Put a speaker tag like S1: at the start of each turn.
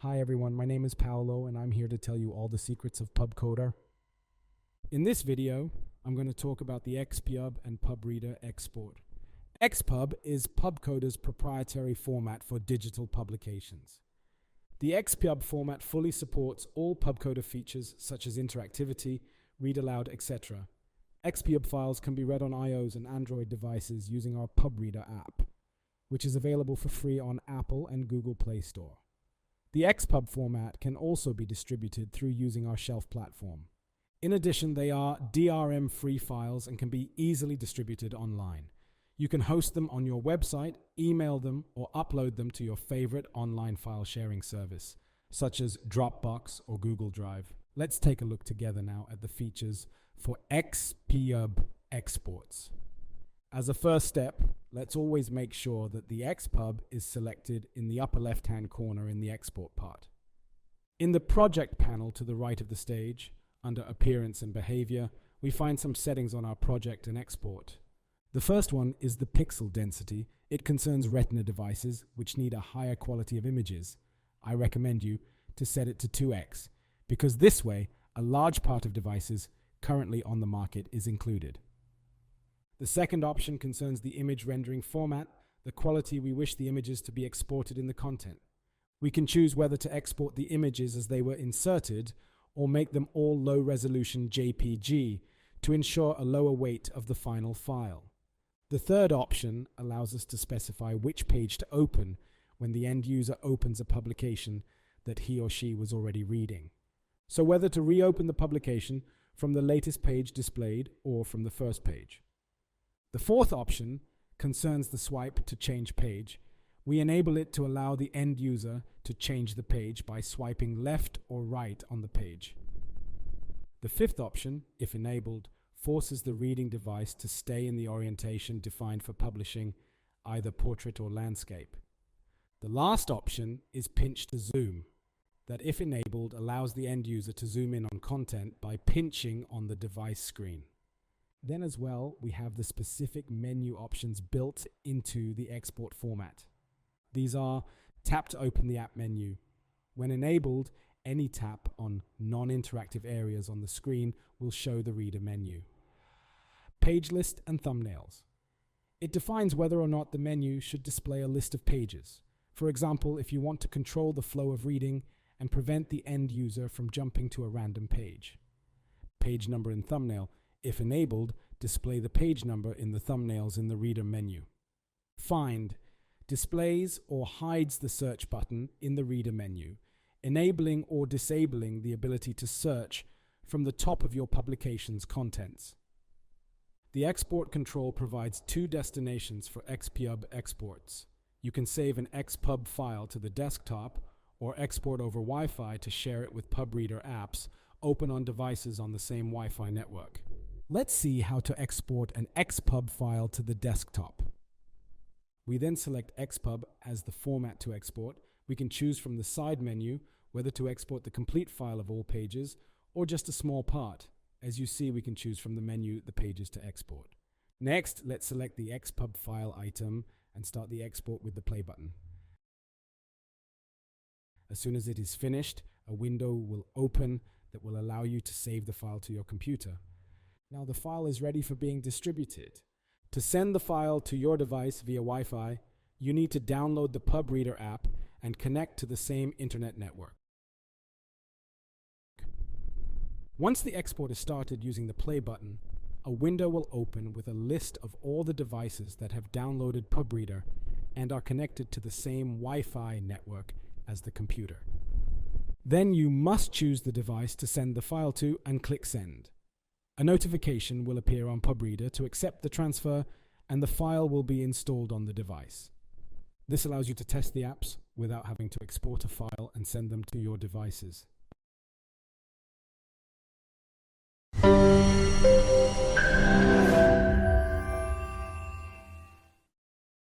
S1: Hi everyone, my name is Paolo and I'm here to tell you all the secrets of PubCoder. In this video, I'm going to talk about the XPUB and PubReader export. XPUB is PubCoder's proprietary format for digital publications. The XPUB format fully supports all PubCoder features such as interactivity, read aloud, etc. XPUB files can be read on iOS and Android devices using our PubReader app, which is available for free on Apple and Google Play Store. The XPUB format can also be distributed through using our shelf platform. In addition, they are DRM-free files and can be easily distributed online. You can host them on your website, email them, or upload them to your favorite online file sharing service, such as Dropbox or Google Drive. Let's take a look together now at the features for XPUB exports. As a first step, let's always make sure that the XPUB is selected in the upper left-hand corner in the export part. In the project panel to the right of the stage, under Appearance and Behavior, we find some settings on our project and export. The first one is the pixel density. It concerns Retina devices, which need a higher quality of images. I recommend you to set it to 2x, because this way, a large part of devices currently on the market is included. The second option concerns the image rendering format, the quality we wish the images to be exported in the content. We can choose whether to export the images as they were inserted or make them all low-resolution JPG to ensure a lower weight of the final file. The third option allows us to specify which page to open when the end user opens a publication that he or she was already reading. So whether to reopen the publication from the latest page displayed or from the first page. The fourth option concerns the swipe to change page. We enable it to allow the end user to change the page by swiping left or right on the page. The fifth option, if enabled, forces the reading device to stay in the orientation defined for publishing, either portrait or landscape. The last option is pinch to zoom, that if enabled allows the end user to zoom in on content by pinching on the device screen. Then as well, we have the specific menu options built into the export format. These are tap to open the app menu. When enabled, any tap on non-interactive areas on the screen will show the reader menu. Page list and thumbnails. It defines whether or not the menu should display a list of pages. For example, if you want to control the flow of reading and prevent the end user from jumping to a random page. Page number and thumbnail. If enabled, display the page number in the thumbnails in the reader menu. Find displays or hides the search button in the reader menu, enabling or disabling the ability to search from the top of your publication's contents. The export control provides two destinations for XPUB exports. You can save an XPUB file to the desktop or export over Wi-Fi to share it with PubReader apps open on devices on the same Wi-Fi network. Let's see how to export an XPUB file to the desktop. We then select XPUB as the format to export. We can choose from the side menu whether to export the complete file of all pages or just a small part. As you see, we can choose from the menu the pages to export. Next, let's select the XPUB file item and start the export with the play button. As soon as it is finished, a window will open that will allow you to save the file to your computer. Now the file is ready for being distributed. To send the file to your device via Wi-Fi, you need to download the PubReader app and connect to the same internet network. Once the export is started using the play button, a window will open with a list of all the devices that have downloaded PubReader and are connected to the same Wi-Fi network as the computer. Then you must choose the device to send the file to and click Send. A notification will appear on PubReader to accept the transfer, and the file will be installed on the device. This allows you to test the apps without having to export a file and send them to your devices.